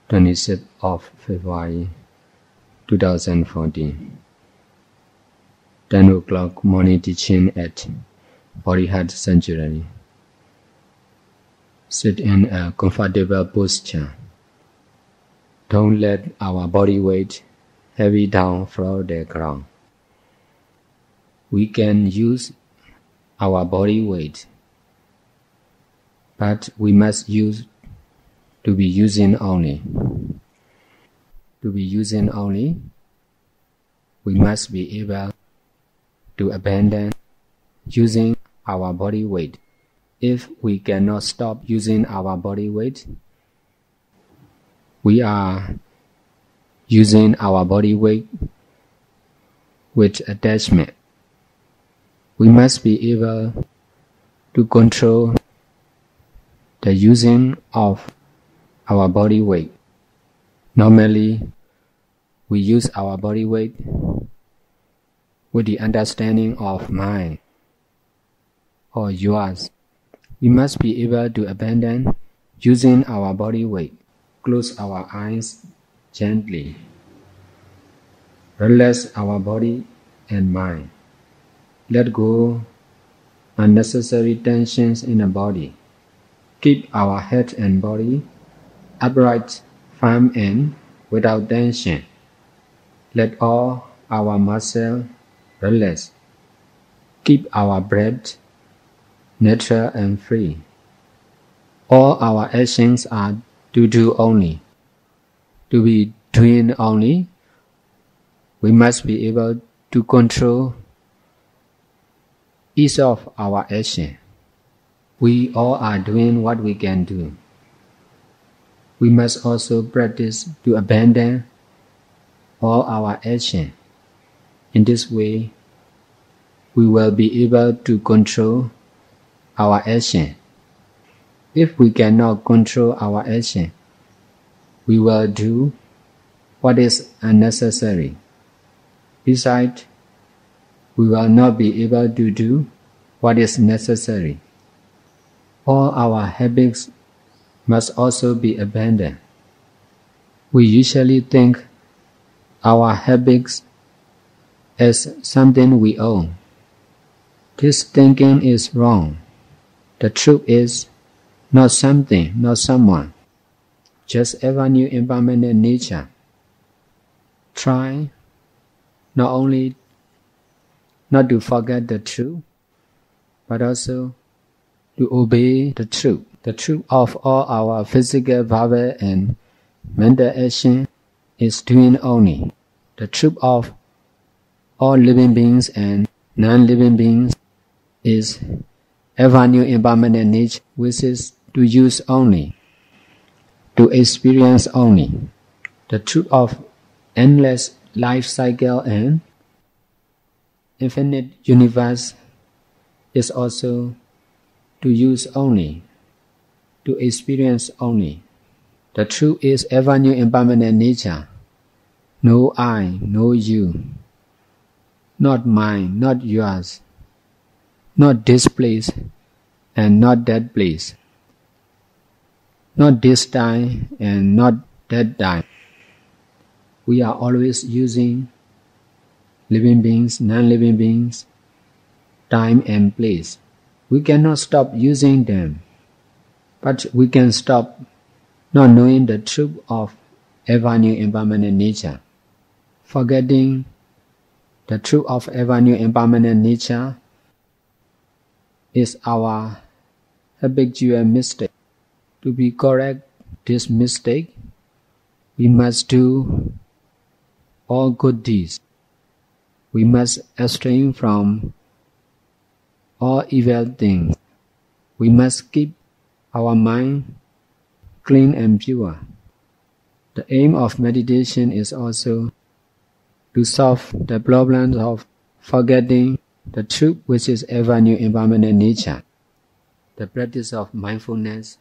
26th of February 2014. 10 o'clock morning teaching at Body Heart Sanctuary. Sit in a comfortable posture. Don't let our body weight heavy down from the ground. We can use our body weight, but we must use to be using only. To be using only, we must be able to abandon using our body weight. If we cannot stop using our body weight, we are using our body weight with attachment. We must be able to control the using of our body weight. Normally, we use our body weight with the understanding of mine or yours. We must be able to abandon using our body weight. Close our eyes gently. Relax our body and mind. Let go unnecessary tensions in the body. Keep our head and body upright, firm and without tension. Let all our muscles relax. Keep our breath natural and free. All our actions are to do only. To be doing only, we must be able to control each of our actions. We all are doing what we can do. We must also practice to abandon all our actions. In this way, we will be able to control our action. If we cannot control our action, we will do what is unnecessary. Besides, we will not be able to do what is necessary. All our habits must also be abandoned. We usually think our habits as something we own. This thinking is wrong. The truth is not something, not someone, just ever new impermanent nature. Try not only not to forget the truth, but also to obey the truth. The truth of all our physical, verbal and mental action is doing only. The truth of all living beings and non-living beings is ever new impermanent nature, which is to use only, to experience only. The truth of endless life cycle and infinite universe is also to use only, to experience only. The truth is ever new impermanent nature. No I, no you. Not mine, not yours. Not this place and not that place. Not this time and not that time. We are always using living beings, non-living beings, time and place. We cannot stop using them, but we can stop not knowing the truth of ever new impermanent nature. Forgetting the truth of ever new impermanent nature is our habitual mistake. To be correct this mistake, we must do all good deeds. We must abstain from all evil things. We must keep our mind clean and pure. The aim of meditation is also to solve the problems of forgetting the truth which is ever new impermanent nature. The practice of mindfulness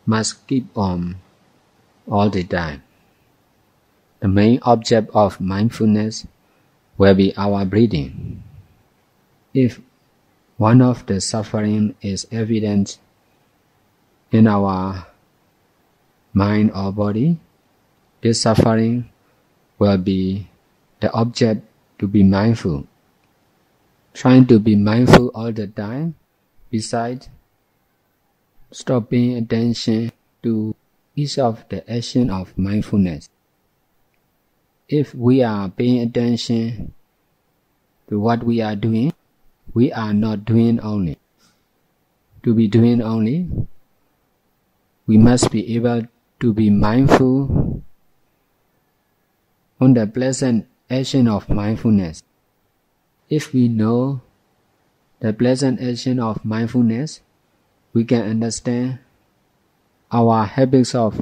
must keep on all the time. The main object of mindfulness will be our breathing. If one of the suffering is evident in our mind or body, this suffering will be the object to be mindful. Trying to be mindful all the time, besides stop paying attention to each of the action of mindfulness. If we are paying attention to what we are doing, we are not doing only. To be doing only, we must be able to be mindful on the pleasant action of mindfulness. If we know the pleasant action of mindfulness, we can understand our habits of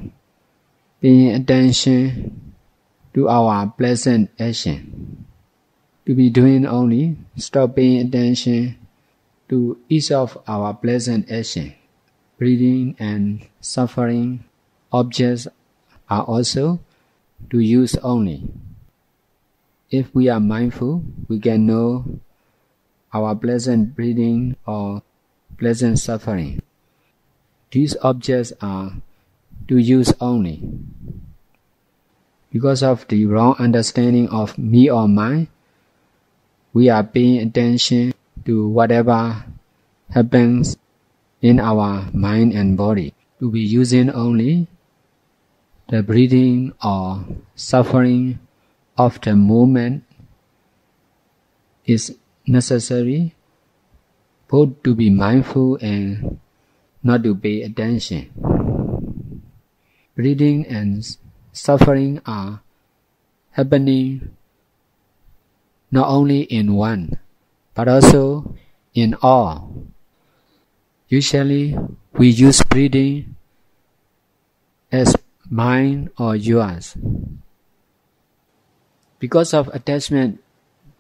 paying attention to our pleasant action. To be doing only, stop paying attention to each of our pleasant action. Breathing and suffering objects are also to use only. If we are mindful, we can know our pleasant breathing or pleasant suffering. These objects are to use only. Because of the wrong understanding of me or mine, we are paying attention to whatever happens in our mind and body. To be using only the breathing or suffering of the moment is necessary, both to be mindful and not to pay attention. Breathing and suffering are happening not only in one, but also in all. Usually, we use breathing as mine or yours. Because of attachment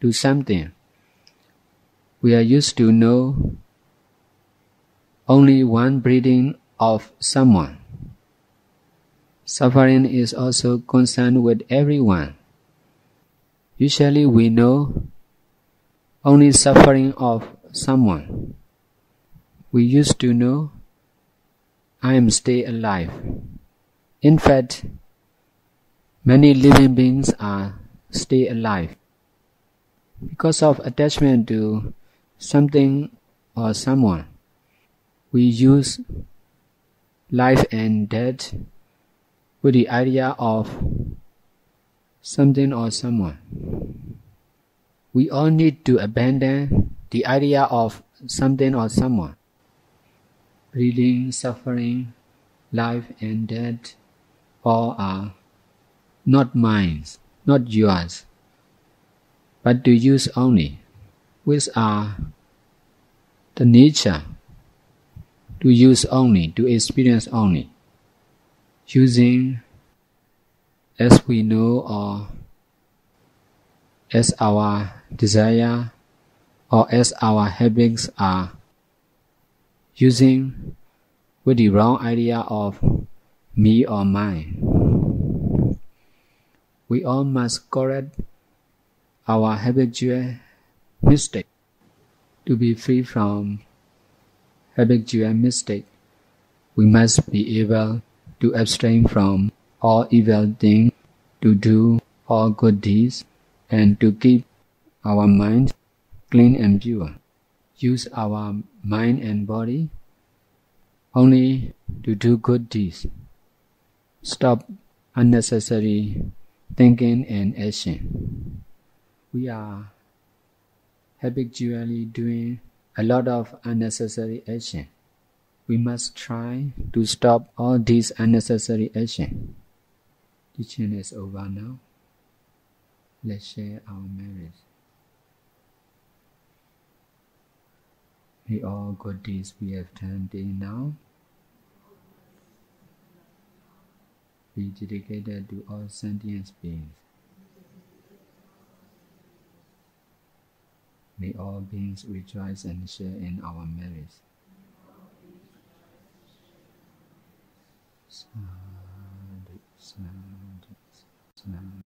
to something, we are used to know only one breathing of someone. Suffering is also concerned with everyone. Usually we know only suffering of someone. We used to know, I am still alive. In fact, many living beings are still alive. Because of attachment to something or someone, we use life and death with the idea of something or someone. We all need to abandon the idea of something or someone. Breathing, suffering, life and death, all are not mine, not yours, but to use only, which are the nature to use only, to experience only. Using as we know or as our desire or as our habits are using with the wrong idea of me or mine. We all must correct our habitual mistake. To be free from habitual mistake, we must be able to abstain from all evil things, to do all good deeds, and to keep our mind clean and pure. Use our mind and body only to do good deeds. Stop unnecessary thinking and action. We are habitually doing a lot of unnecessary action. We must try to stop all these unnecessary action. Teaching is over now. Let's share our merit. May all good deeds we have done till now be dedicated to all sentient beings. May all beings rejoice and share in our merits. Sadhu, sadhu, sadhu.